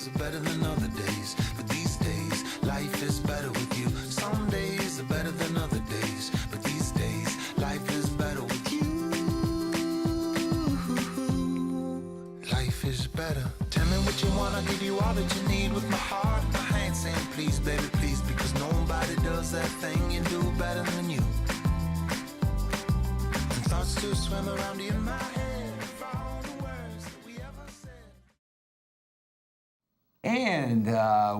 days are better than other days, but these days, life is better with you. Some days are better than other days, but these days, life is better with you. Life is better. Tell me what you want, I'll give you all that you need with my heart and my hand saying please, baby, please, because nobody does that thing you do better than you. And thoughts to swim around in my head of all the words that we ever said. And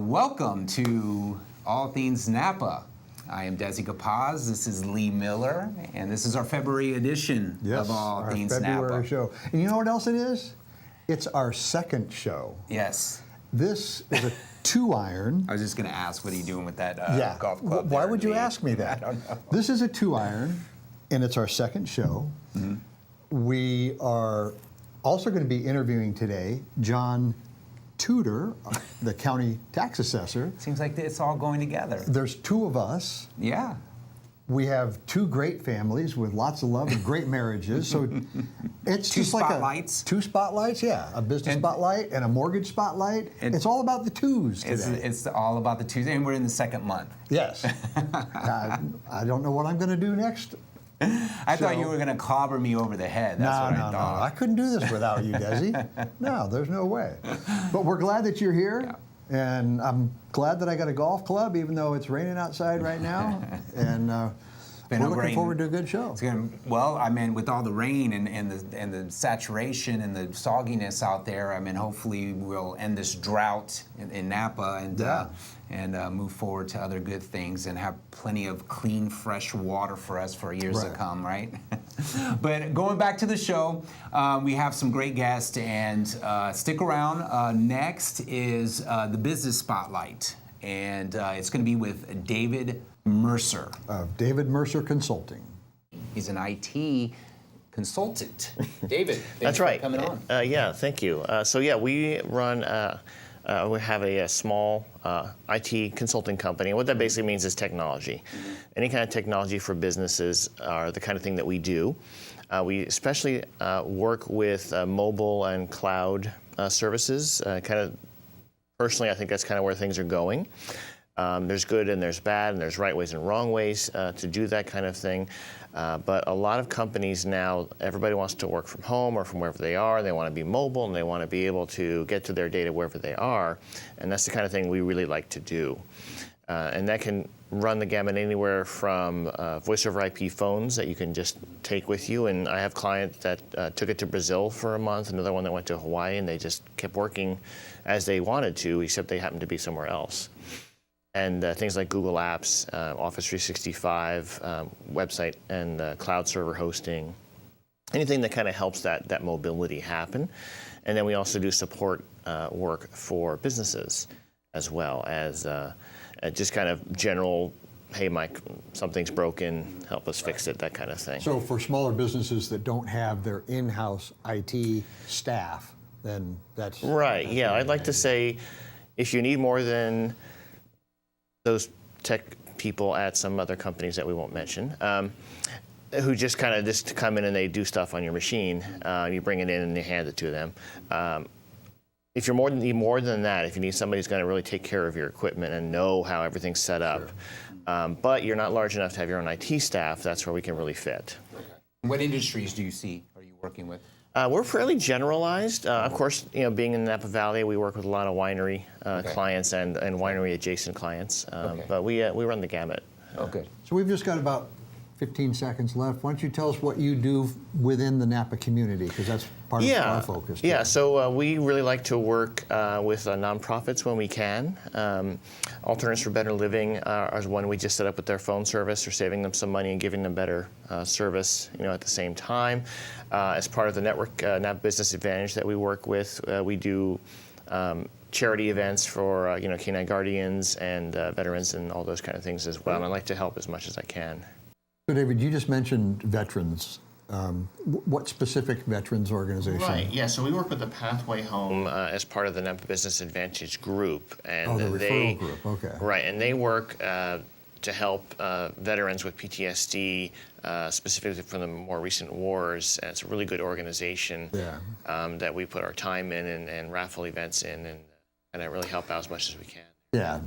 welcome to All Things Napa. I am Desi Capaz, this is Lee Miller, and this is our February edition of All Things February Napa. show. And you know what else it is? It's our second show. Yes. This is a 2-iron. I was just going to ask, what are you doing with that golf club? Why there, would you Lee? ask me that? I don't know. This is a 2-iron, and it's our second show. Mm-hmm. We are also going to be interviewing today John Tudor, the county tax assessor. Seems like it's all going together. There's 2 of us. Yeah. We have 2 great families with lots of love and great marriages. So it's Two just like spotlights. 2 spotlights, yeah. A business spotlight and a mortgage spotlight. It's all about the 2s today. It's all about the Tuesday, and we're in the second month. Yes. I don't know what I'm going to do next. I thought you were going to clobber me over the head. That's what I thought. No. I couldn't do this without you, Desi. No, there's no way. But we're glad that you're here. Yeah. And I'm glad that I got a golf club, even though it's raining outside right now. And we're looking forward to a good show. Well, I mean, with all the rain and the saturation and the sogginess out there, I mean, hopefully we'll end this drought in Napa and move forward to other good things and have plenty of clean, fresh water for us for years to come, right? But going back to the show, we have some great guests, and stick around. Next is the Business Spotlight, and it's going to be with David Mercer. Of David Mercer Consulting. He's an IT consultant. David, That's right. Coming on. Yeah, thank you. We run. We have a small IT consulting company. And what that basically means is technology. Any kind of technology for businesses are the kind of thing that we do. We especially work with mobile and cloud services. Personally, I think that's kind of where things are going. There's good and there's bad and there's right ways and wrong ways to do that kind of thing. But a lot of companies now, everybody wants to work from home or from wherever they are. They want to be mobile and they want to be able to get to their data wherever they are. And that's the kind of thing we really like to do. And that can run the gamut anywhere from voice over IP phones that you can just take with you. And I have clients that took it to Brazil for a month, another one that went to Hawaii, and they just kept working as they wanted to, except they happened to be somewhere else. And things like Google Apps, Office 365, website and cloud server hosting, anything that kind of helps that mobility happen. And then we also do support work for businesses as well as just kind of general, hey, Mike, something's broken, help us fix it, that kind of thing. So for smaller businesses that don't have their in-house IT staff, then that's... Right, yeah. I'd like to say if you need more than those tech people at some other companies that we won't mention, who just kind of just come in and they do stuff on your machine, you bring it in and you hand it to them. If you need more than that, if you need somebody who's going to really take care of your equipment and know how everything's set up, but you're not large enough to have your own IT staff, that's where we can really fit. What industries are you working with? We're fairly generalized. Of course, being in the Napa Valley, we work with a lot of winery clients and winery adjacent clients. But we run the gamut. Oh, good. So we've just got about 15 seconds left. Why don't you tell us what you do within the Napa community, because that's part of our focus. Yeah, so we really like to work with nonprofits when we can. Alternatives for Better Living is one we just set up with their phone service. We're saving them some money and giving them better service, at the same time. As part of the network, Napa Business Advantage that we work with, we do charity events for canine guardians and veterans and all those kind of things as well. And I like to help as much as I can. So David, you just mentioned veterans. What specific veterans organization? Right, yeah, so we work with the Pathway Home as part of the Napa Business Advantage group. And the referral group, okay. Right, and they work to help veterans with PTSD, specifically from the more recent wars. And it's a really good organization that we put our time in and raffle events in and kind of really help out as much as we can. Yeah,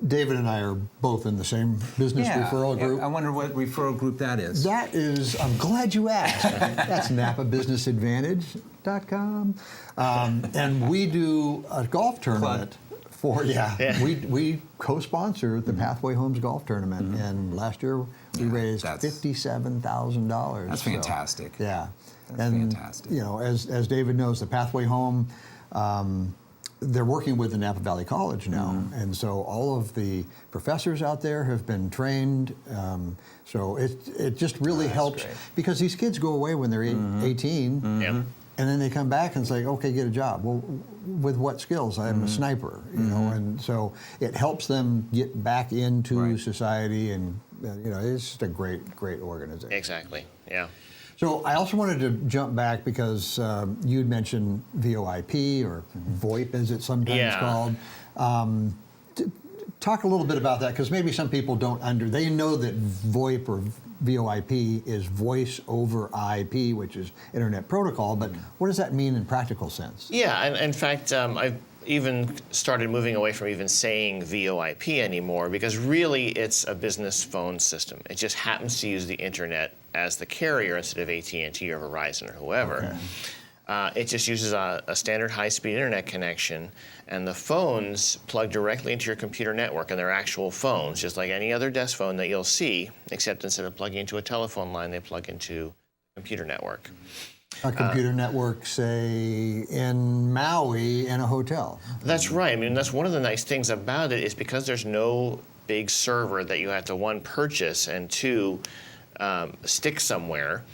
David and I are both in the same business referral group. I wonder what referral group that is. That is, I'm glad you asked. That's NapaBusinessAdvantage.com. And we do a golf tournament we co-sponsor the Pathway Homes Golf Tournament. And last year we raised $57,000. That's fantastic. Yeah. That's fantastic. You know, as David knows, the Pathway Home, they're working with the Napa Valley College now, and so all of the professors out there have been trained. So it just really helps because these kids go away when they're 18, and then they come back and it's like, okay, get a job. Well, with what skills? I'm a sniper, you know, and so it helps them get back into society, and you know, it's just a great organization. Exactly. Yeah. So I also wanted to jump back because you'd mentioned VoIP or VoIP, as it's sometimes called. Talk a little bit about that, because maybe some people they know that VoIP or VoIP is voice over IP, which is internet protocol, but what does that mean in practical sense? Yeah, and in fact, I've even started moving away from even saying VoIP anymore, because really it's a business phone system. It just happens to use the internet as the carrier instead of AT&T or Verizon or whoever. It just uses a standard high-speed internet connection, and the phones plug directly into your computer network, and they're actual phones, just like any other desk phone that you'll see, except instead of plugging into a telephone line, they plug into a computer network. A computer network, say, in Maui in a hotel. That's right. I mean, that's one of the nice things about it, is because there's no big server that you have to, one, purchase, and two, stick somewhere.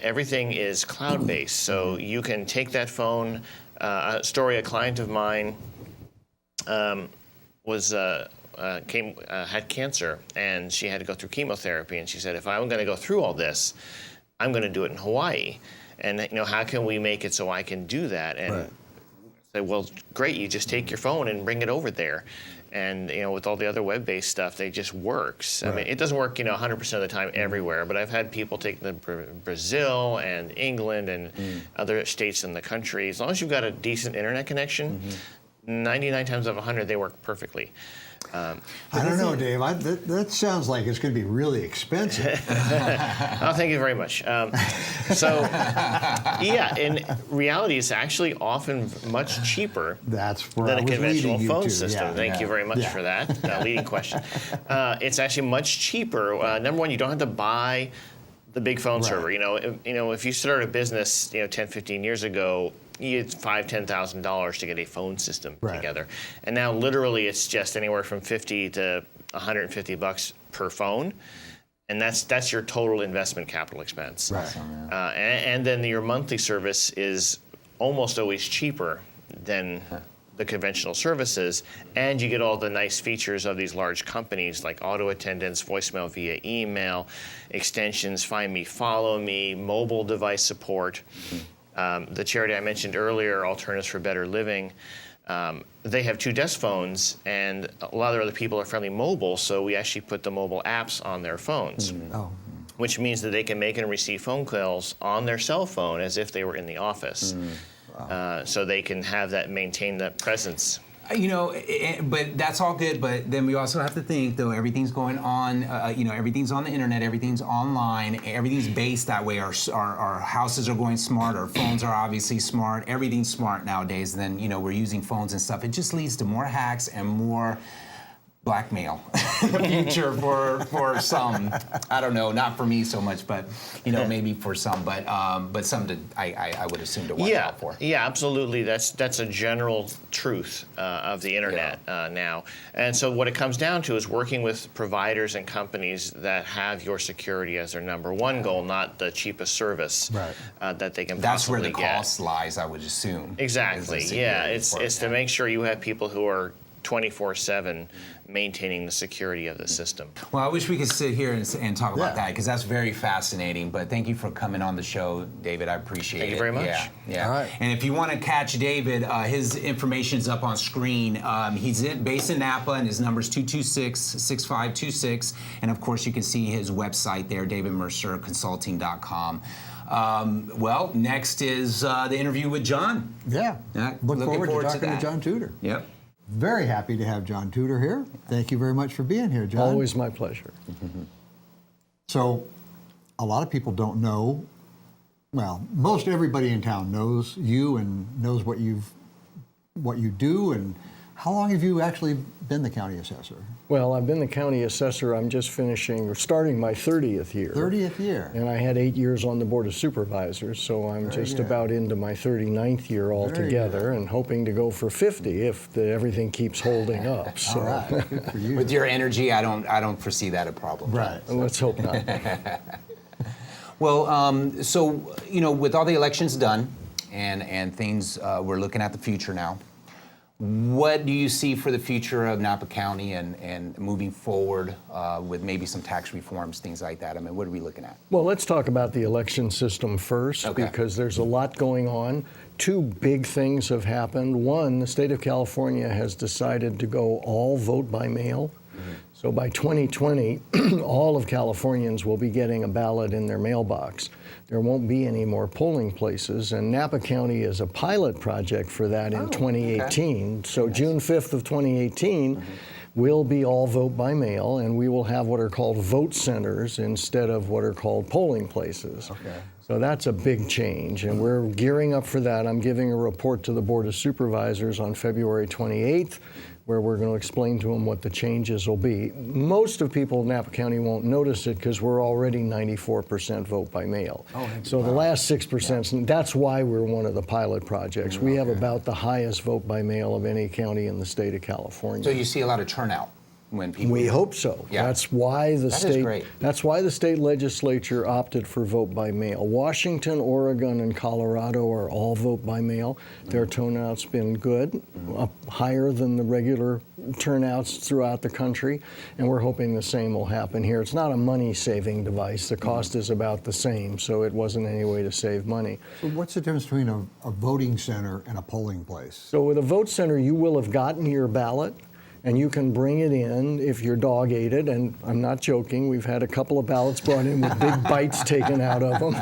Everything is cloud-based, so you can take that phone. A story: a client of mine had cancer, and she had to go through chemotherapy, and she said, if I'm going to go through all this, I'm going to do it in Hawaii. And you know, how can we make it so I can do that? And I said, well, great, you just take your phone and bring it over there. And you know, with all the other web-based stuff, they just works. I mean, it doesn't work, you know, 100% of the time everywhere, but I've had people take the Brazil and England and other states in the country. As long as you've got a decent internet connection, 99 times out of 100, they work perfectly. I don't know, Dave. That sounds like it's going to be really expensive. Oh, thank you very much. Yeah, in reality, it's actually often much cheaper than a conventional phone system. Thank you very much for that leading question. It's actually much cheaper. Number one, you don't have to buy the big phone server. You know, if you started a business, 10, 15 years ago, you had $5,000, $10,000 to get a phone system together, and now literally it's just anywhere from $50 to $150 per phone, and that's your total investment capital expense. And then your monthly service is almost always cheaper than the conventional services, and you get all the nice features of these large companies like auto attendance, voicemail via email, extensions, find me, follow me, mobile device support. The charity I mentioned earlier, Alternatives for Better Living, they have 2 desk phones, and a lot of other people are fairly mobile, so we actually put the mobile apps on their phones, which means that they can make and receive phone calls on their cell phone as if they were in the office. So they can maintain that presence. You know, but that's all good. But then we also have to think, though, everything's going on. Everything's on the internet. Everything's online. Everything's based that way. Our houses are going smart. Our phones are obviously smart. Everything's smart nowadays. And then we're using phones and stuff. It just leads to more hacks and more blackmail in the future for some. I don't know, not for me so much, but maybe for some, but some I would assume to watch out for. Yeah, absolutely. That's a general truth of the internet now. And so what it comes down to is working with providers and companies that have your security as their number one goal, not the cheapest service that they can possibly get. That's where the cost lies, I would assume. Exactly. Yeah, it's to make sure you have people who are 24/7 maintaining the security of the system. Well, I wish we could sit here and talk about that, because that's very fascinating. But thank you for coming on the show, David. I appreciate it. Thank you very much. Yeah. All right. And if you want to catch David, his information's up on screen. He's based in Napa, and his number's 226-6526. And of course, you can see his website there, davidmercerconsulting.com. Well, next is the interview with John. Yeah. Look forward to talking to John Tudor. Yep. very happy to have John Tudor here. Thank you very much for being here, John. Always my pleasure. So, a lot of people don't know, well, most everybody in town knows you and knows what you do. And how long have you actually been the county assessor? Well, I've been the county assessor. I'm just finishing or starting my 30th year. 30th year. And I had 8 years on the Board of Supervisors, so I'm Very just good. about into my 39th year altogether and hoping to go for 50 if everything keeps holding up. So All right, good for you. With your energy, I don't foresee that a problem. Right. let's hope not. Well, so with all the elections done, and things, we're looking at the future now. What do you see for the future of Napa County and moving forward with maybe some tax reforms, things like that? I mean, what are we looking at? Well, let's talk about the election system first, Okay. because there's a lot going on. Two big things have happened. One, the state of California has decided to go all vote by mail. So by 2020, all of Californians will be getting a ballot in their mailbox. There won't be any more polling places, and Napa County is a pilot project for that in 2018. Okay. So June 5th of 2018 will be all vote by mail, and we will have what are called vote centers instead of what are called polling places. Okay. So that's a big change, and we're gearing up for that. I'm giving a report to the Board of Supervisors on February 28th, where we're going to explain to them what the changes will be. Most of people in Napa County won't notice it because we're already 94% vote by mail. So the last 6%, that's why we're one of the pilot projects. We have about the highest vote by mail of any county in the state of California. So you see a lot of turnout when people. We hope so. Yeah. That's why the That is great. That's why the state legislature opted for vote by mail. Washington, Oregon, and Colorado are all vote by mail. Their turnout's been good, up higher than the regular turnouts throughout the country, and we're hoping the same will happen here. It's not a money-saving device. The cost is about the same, so it wasn't any way to save money. So what's the difference between a voting center and a polling place? So with a vote center, you will have gotten your ballot, and you can bring it in if your dog ate it, and I'm not joking, we've had a couple of ballots brought in with big bites taken out of them.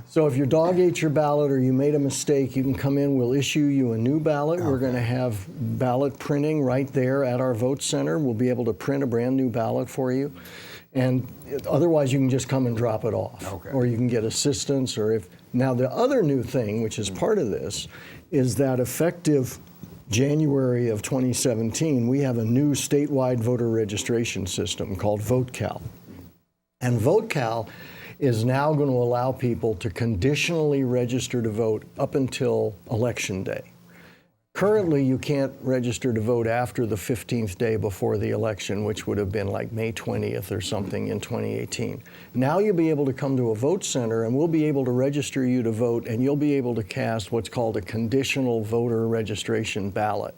So if your dog ate your ballot or you made a mistake, you can come in, we'll issue you a new ballot. We're going to have ballot printing right there at our vote center. We'll be able to print a brand new ballot for you. And otherwise, you can just come and drop it off. Okay. Or you can get assistance, or if. Now, the other new thing, which is part of this, is that effective January of 2017, we have a new statewide voter registration system called VoteCal. And VoteCal is now going to allow people to conditionally register to vote up until Election Day. Currently, you can't register to vote after the 15th day before the election, which would have been like May 20th or something in 2018. Now you'll be able to come to a vote center, and we'll be able to register you to vote, and you'll be able to cast what's called a conditional voter registration ballot.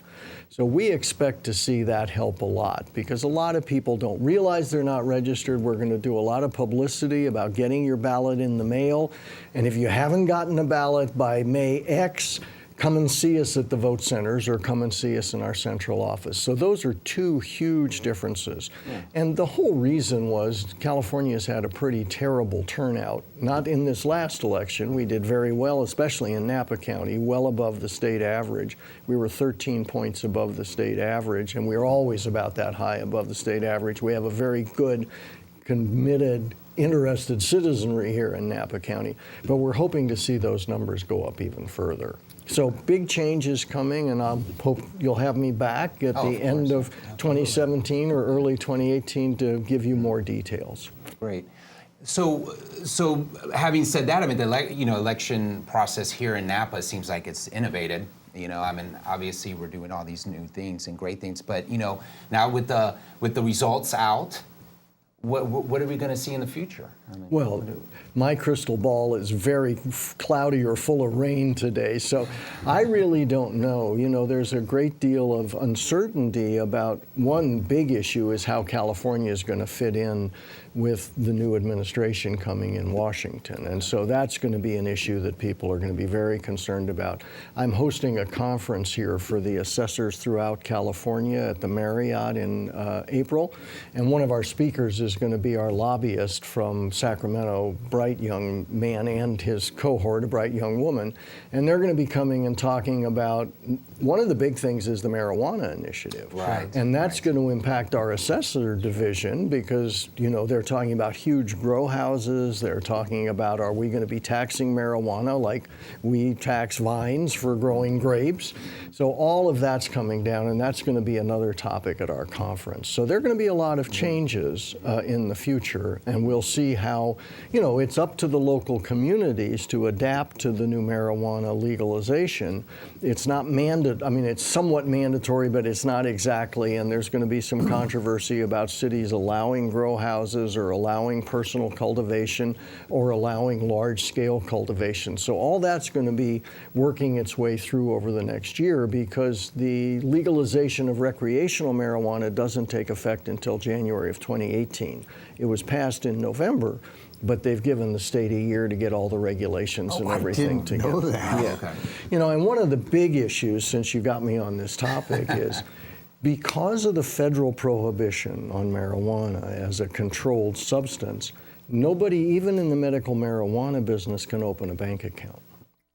So we expect to see that help a lot, because a lot of people don't realize they're not registered. We're going to do a lot of publicity about getting your ballot in the mail, and if you haven't gotten a ballot by May X, come and see us at the vote centers or come and see us in our central office. So those are two huge differences. And the whole reason was California's had a pretty terrible turnout. Not in this last election. We did very well, especially in Napa County, well above the state average. We were 13 points above the state average, and we're always about that high above the state average. We have a very good, committed, interested citizenry here in Napa County, but we're hoping to see those numbers go up even further. So big changes coming, and I hope you'll have me back at the end of 2017 or early 2018 to give you more details. Great. So having said that, I mean, the election process here in Napa seems like it's innovated. I mean, obviously we're doing all these new things and great things, but now with the results out, what are we going to see in the future? I mean, Well, my crystal ball is very cloudy or full of rain today, so I really don't know. There's a great deal of uncertainty about one big issue is how California is going to fit in with the new administration coming in Washington. And so that's going to be an issue that people are going to be very concerned about. I'm hosting a conference here for the assessors throughout California at the Marriott in April, and one of our speakers is going to be our lobbyist from Sacramento, bright young man and his cohort, a bright young woman, and they're going to be coming and talking about, one of the big things is the marijuana initiative. Right. And that's going to impact our assessor division because, they're talking about huge grow houses. They're talking about, are we going to be taxing marijuana like we tax vines for growing grapes? So all of that's coming down, and that's going to be another topic at our conference. So there are going to be a lot of changes in the future, and we'll see how, it's up to the local communities to adapt to the new marijuana legalization. It's not it's somewhat mandatory, but it's not exactly, and there's going to be some controversy about cities allowing grow houses or allowing personal cultivation or allowing large-scale cultivation. So all that's going to be working its way through over the next year because the legalization of recreational marijuana doesn't take effect until January of 2018. It was passed in November, but they've given the state a year to get all the regulations and everything together. I didn't know that. Yeah. Okay. And one of the big issues, since you got me on this topic, is because of the federal prohibition on marijuana as a controlled substance, nobody, even in the medical marijuana business, can open a bank account.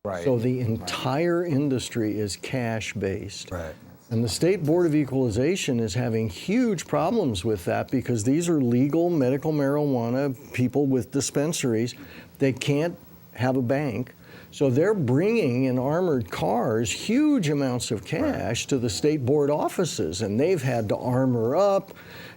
Right. So the entire industry is cash-based. Right. And the State Board of Equalization is having huge problems with that because these are legal medical marijuana people with dispensaries. They can't have a bank. So they're bringing in armored cars huge amounts of cash to the State Board offices, and they've had to armor up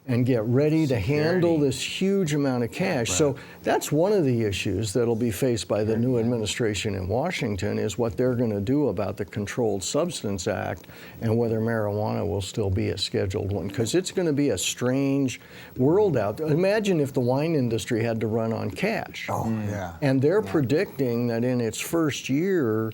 and get ready to handle this huge amount of cash. So that's one of the issues that'll be faced by the new administration in Washington is what they're going to do about the Controlled Substance Act and whether marijuana will still be a Scheduled one, because it's going to be a strange world out there. Imagine if the wine industry had to run on cash. Oh, yeah. And they're predicting that in its first year,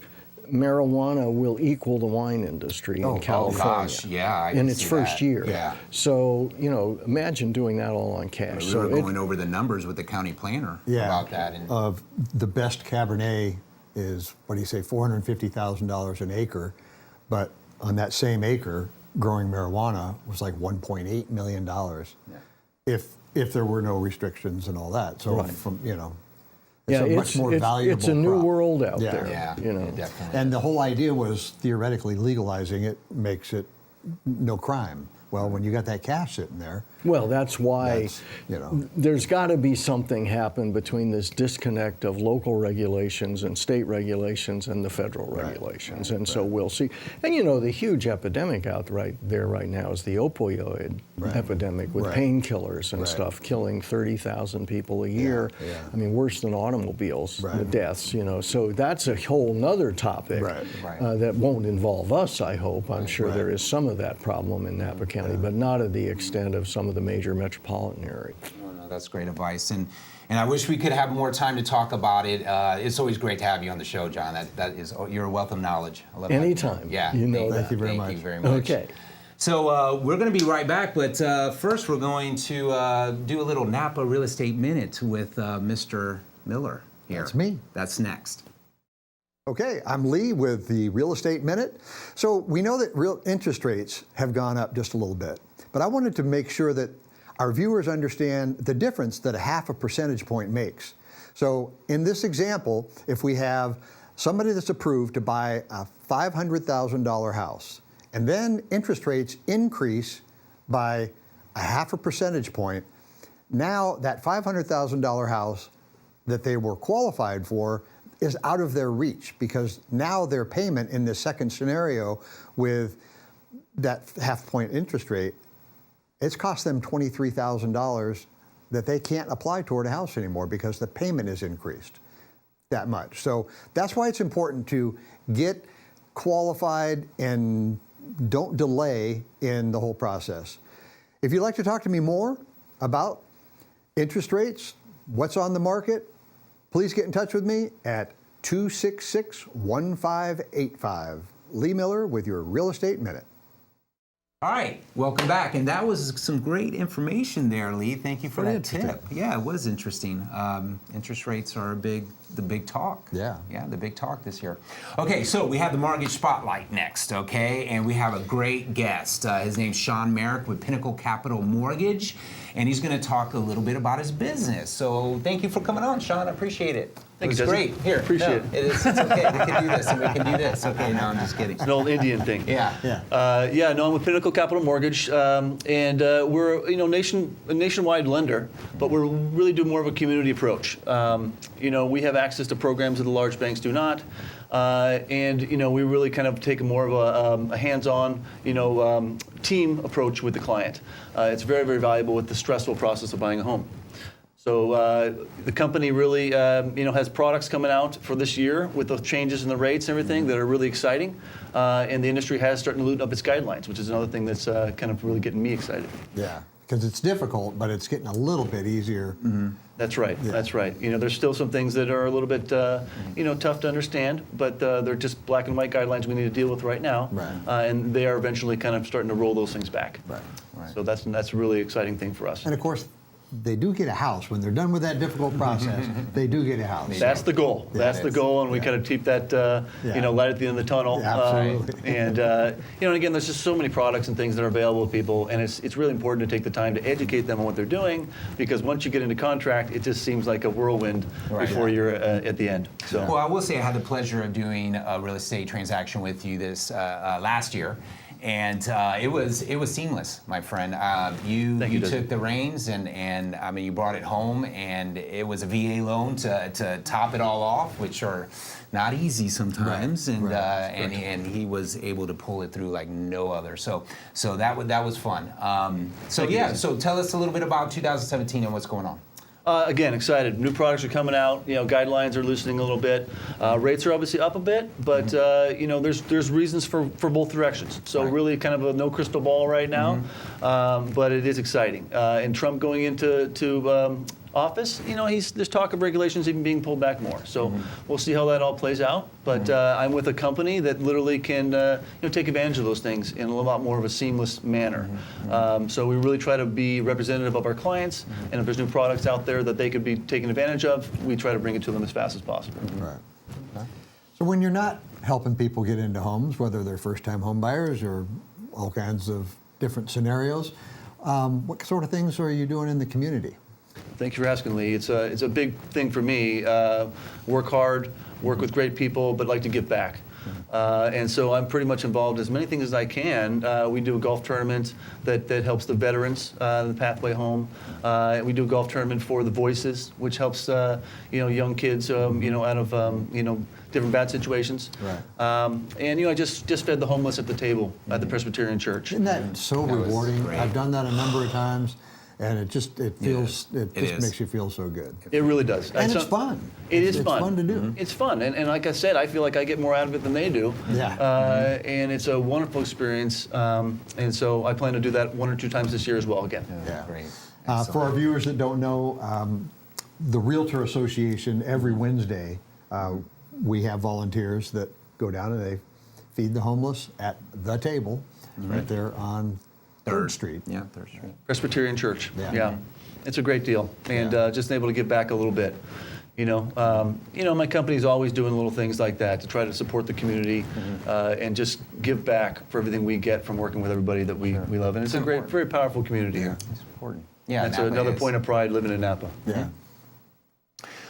marijuana will equal the wine industry in California. Oh gosh, yeah. I in can its see first that. year. Yeah. So, imagine doing that all on cash. We were going over the numbers with the county planner about that. And The best Cabernet is, $450,000 an acre, but on that same acre, growing marijuana was like $1.8 million if there were no restrictions and all that. So it's a much more valuable it's a new crop. world out Yeah. there. yeah, definitely. And the whole idea was theoretically legalizing it makes it no crime. Well, when you got that cash sitting there, Well, that's why that's, there's got to be something happen between this disconnect of local regulations and state regulations and the federal regulations. And so we'll see. And the huge epidemic out there right now is the opioid epidemic with painkillers and stuff, killing 30,000 people a year. Yeah. I mean, worse than automobiles, the deaths, So that's a whole nother topic that won't involve us, I hope. I'm sure there is some of that problem in Napa County, but not at the extent of some of the major metropolitan areas. No, that's great advice, and I wish we could have more time to talk about it. It's always great to have you on the show, John. That is, you're a wealth of knowledge. I love Anytime. Yeah, Thank you very much. Thank you very much. Okay. So we're going to be right back, but first we're going to do a little Napa Real Estate Minute with Mr. Miller here. That's me. That's next. Okay, I'm Lee with the Real Estate Minute. So we know that real interest rates have gone up just a little bit, but I wanted to make sure that our viewers understand the difference that a half a percentage point makes. So in this example, if we have somebody that's approved to buy a $500,000 house, and then interest rates increase by a half a percentage point, now that $500,000 house that they were qualified for is out of their reach, because now their payment in this second scenario with that half point interest rate, it's cost them $23,000 that they can't apply toward a house anymore because the payment is increased that much. So that's why it's important to get qualified and don't delay in the whole process. If you'd like to talk to me more about interest rates, what's on the market, please get in touch with me at 266-1585. Lee Miller with your Real Estate Minute. All right, welcome back. And that was some great information there, Lee. Thank you for that tip. Yeah, it was interesting. Interest rates are a big the big talk. Yeah. Yeah, the big talk this year. Okay, so we have the Mortgage Spotlight next, okay? And we have a great guest. His name's Sean Merrick with Pinnacle Capital Mortgage, and he's going to talk a little bit about his business. So thank you for coming on, Sean. I appreciate it. Thank It's you, Desi. great. Here, Appreciate it. It's okay. We can do this, and we can do this. Okay, no, I'm just kidding. It's an old Indian thing. Yeah. Yeah. No, I'm with Pinnacle Capital Mortgage, and we're a nationwide lender, but we really do more of a community approach. We have access to programs that the large banks do not, and we really kind of take more of a hands-on, team approach with the client. It's very, very valuable with the stressful process of buying a home. So the company really, has products coming out for this year with the changes in the rates and everything that are really exciting. And the industry has started to loosen up its guidelines, which is another thing that's kind of really getting me excited. Yeah, because it's difficult, but it's getting a little bit easier. That's right. Yeah. That's right. There's still some things that are a little bit, tough to understand, but they're just black and white guidelines we need to deal with right now. Right. And they are eventually kind of starting to roll those things back. Right. So that's a really exciting thing for us. And of course, they do get a house. When they're done with that difficult process, they do get a house. That's the goal. Yeah, That's it the is. goal, and we Yeah. kind of keep that, Yeah. light at the end of the tunnel. Yeah, absolutely. And again, there's just so many products and things that are available to people, and it's really important to take the time to educate them on what they're doing, because once you get into contract, it just seems like a whirlwind before you're at the end. So. Well, I will say I had the pleasure of doing a real estate transaction with you this last year. And it was seamless, my friend. You Thank you, Desi. took the reins, and I mean, you brought it home, and it was a VA loan to top it all off, which are not easy sometimes. Right, And right. and he was able to pull it through like no other. So that was fun. So Thank you, yeah, Desi. so tell us a little bit about 2017 and what's going on. Again, excited. New products are coming out. Guidelines are loosening a little bit. Rates are obviously up a bit, but there's reasons for both directions. So really, kind of a no crystal ball right now, but it is exciting. And Trump going into office, there's talk of regulations even being pulled back more. So we'll see how that all plays out. But I'm with a company that literally can take advantage of those things in a lot more of a seamless manner. So we really try to be representative of our clients, and if there's new products out there that they could be taking advantage of, we try to bring it to them as fast as possible. Right. So when you're not helping people get into homes, whether they're first-time home buyers or all kinds of different scenarios, what sort of things are you doing in the community? Thank you for asking, Lee. It's a big thing for me. Work hard, work with great people, but like to give back. And so I'm pretty much involved in as many things as I can. We do a golf tournament that helps the veterans in the pathway home. We do a golf tournament for the Voices, which helps young kids out of different bad situations. Right. And I just fed the homeless at the table at the Presbyterian Church. Isn't that so That was rewarding? great. I've done that a number of times, and it just is. makes you feel so good. It really does. And it's fun. It is It's fun. fun to do. It's fun, and like I said, I feel like I get more out of it than they do. Yeah. And it's a wonderful experience, and so I plan to do that 1 or 2 times this year as well again. Yeah. Great. For our viewers that don't know, the Realtor Association, every Wednesday, we have volunteers that go down and they feed the homeless at the table right there on 3rd Street. Yeah, Third Street. Presbyterian Church. Yeah. It's a great deal, and Yeah. just able to give back a little bit. My company's always doing little things like that to try to support the community and just give back for everything we get from working with everybody that we love. And it's a great, very powerful community here. It's important. Yeah, That's Napa another is. point of pride living in Napa. Yeah.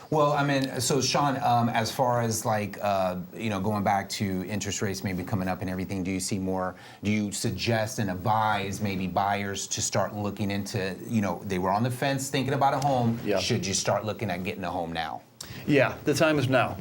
Well, I mean, so Sean, as far as going back to interest rates maybe coming up and everything, do you suggest and advise maybe buyers to start looking into, they were on the fence thinking about a home. Yeah. Should you start looking at getting a home now? Yeah, the time is now.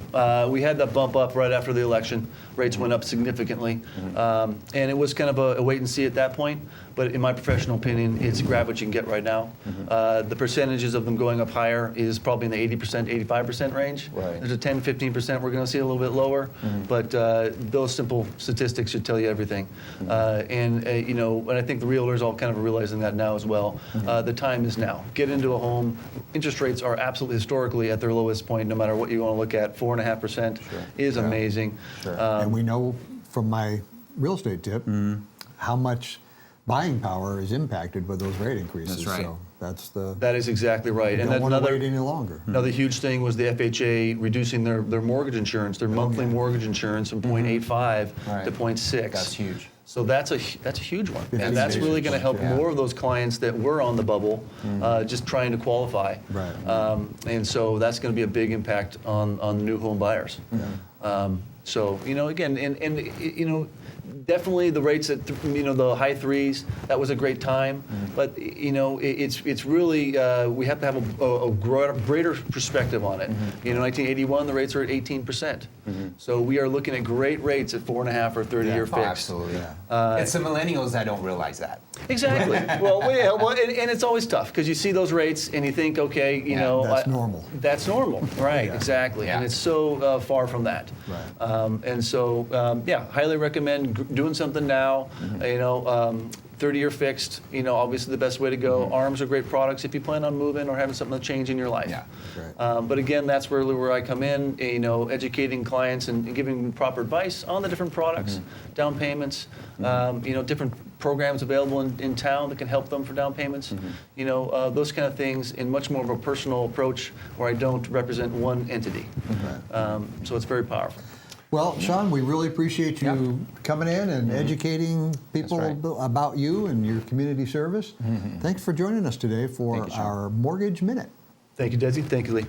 We had that bump up right after the election. Rates went up significantly. And it was kind of a wait and see at that point. But in my professional opinion, it's grab what you can get right now. The percentages of them going up higher is probably in the 80%, 85% range. Right. There's a 10, 15% we're going to see a little bit lower. But those simple statistics should tell you everything. And I think the realtors all kind of are realizing that now as well. The time is now. Get into a home. Interest rates are absolutely historically at their lowest point, no matter what you want to look at. 4.5% is amazing. And we know from my real estate tip how much buying power is impacted by those rate increases. That's right. So that's the. That is exactly right. You And don't that's want to wait any longer. another huge thing was the FHA reducing their mortgage insurance, their monthly mortgage insurance from 0.85 Right. to 0.6. That's huge. So that's a huge one, and 50 that's really basis going to help points, yeah. more of those clients that were on the bubble, just trying to qualify. Right. And so that's going to be a big impact on new home buyers. So again, and definitely the rates at the high threes. That was a great time, but it's really we have to have a greater perspective on it. 1981, the rates are at 18%. So we are looking at great rates at 4.5 or 30-year fixed. Absolutely. It's the millennials that don't realize that. Exactly. And it's always tough because you see those rates and you think, okay, that's normal. That's normal, right? Yeah. Exactly. Yeah. And it's so far from that. Right. And so, highly recommend doing something now. 30-year fixed. Obviously the best way to go. ARMs are great products if you plan on moving or having something to change in your life. Yeah. Great. But again, that's where I come in. Educating clients and giving them proper advice on the different products, down payments. Different programs available in town that can help them for down payments. Those kind of things in much more of a personal approach where I don't represent one entity. So it's very powerful. Well, Sean, we really appreciate you coming in and educating people about you and your community service. Thanks for joining us today for our Mortgage Minute. Thank you, Desi. Thank you, Lee.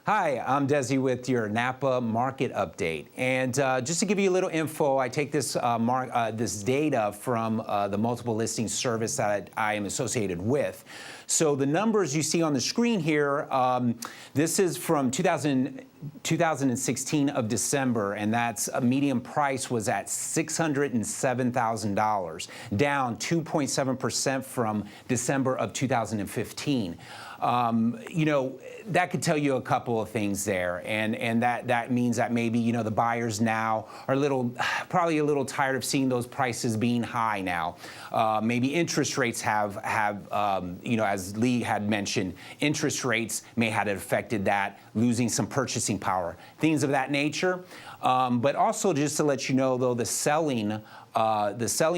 Hi, I'm Desi with your Napa Market Update. And just to give you a little info, I take this this data from the multiple listing service that I am associated with. So the numbers you see on the screen here, this is from 2016 of December, and that's a median price was at $607,000, down 2.7% from December of 2015. That could tell you a couple of things there, and that means that maybe the buyers now are probably a little tired of seeing those prices being high now. Maybe interest rates have as Lee had mentioned, interest rates may have affected that, losing some purchasing power, things of that nature. But also just to let you know, though, the selling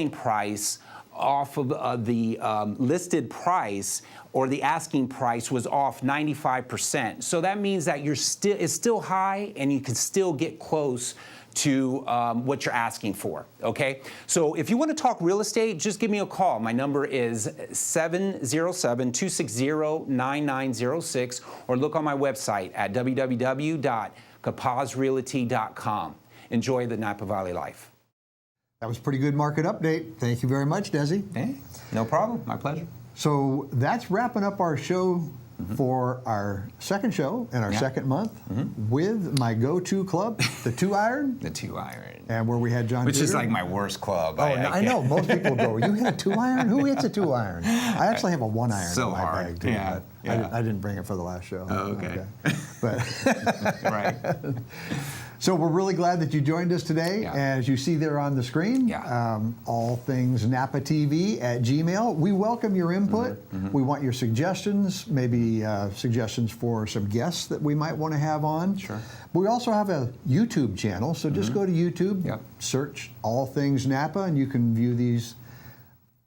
price off of the listed price or the asking price was off 95%. So that means that it's still high and you can still get close to what you're asking for, okay? So if you want to talk real estate, just give me a call. My number is 707-260-9906 or look on my website at www.capazrealty.com. Enjoy the Napa Valley life. That was a pretty good market update. Thank you very much, Desi. Hey, no problem. My pleasure. So that's wrapping up our show for our second show in our second month with my go-to club, the 2-iron. The 2-iron. And where we had John Which is Tudor. like my worst club. Oh, I know. Most people go, you hit a 2-iron? Who hits a 2-iron? I actually have a 1-iron So in my hard. bag, too. Yeah, But yeah. I didn't bring it for the last show. Oh, okay. But Right. So we're really glad that you joined us today. Yeah. As you see there on the screen, all things Napa TV at Gmail. We welcome your input. We want your suggestions, maybe suggestions for some guests that we might want to have on. Sure. But we also have a YouTube channel, so just go to YouTube, Yep. search All Things Napa, and you can view these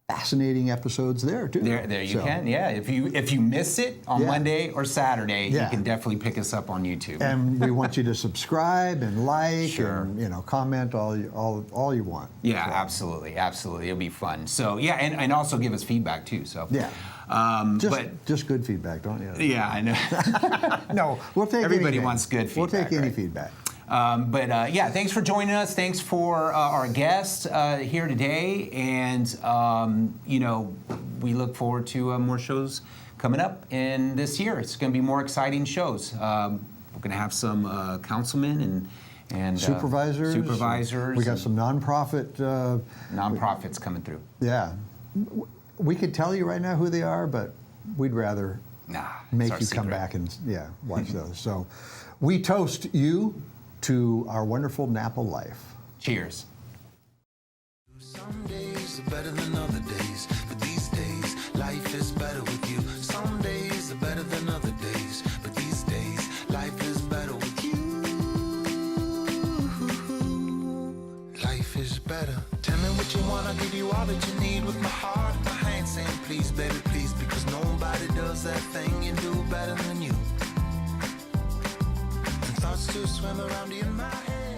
fascinating episodes there too. There you can, yeah. If you miss it on Monday or Saturday, you can definitely pick us up on YouTube. And we want you to subscribe and like Sure. and comment all you want. Yeah, So, absolutely. It'll be fun. So yeah, and also give us feedback too. So Yeah. Just good feedback, don't you? yeah, I know. No, we'll take Everybody anything. wants good We'll take feedback, any right? feedback. Yeah, thanks for joining us. Thanks for our guest here today, and we look forward to more shows coming up in this year. It's going to be more exciting shows. We're going to have some councilmen and Supervisors. Supervisors. We got some nonprofit. nonprofits coming through. Yeah. We could tell you right now who they are, but we'd rather make it's you our come secret. back and watch those. So we toast you to our wonderful Napa life. Cheers. Some days are better than other days, but these days life is better with you. Some days are better than other days, but these days life is better with you. Life life is better. Tell me what you want, I'll give you all that you need with my heart. My hand saying please, baby, please, because nobody does that thing you do better than you. And thoughts still swim around in my head.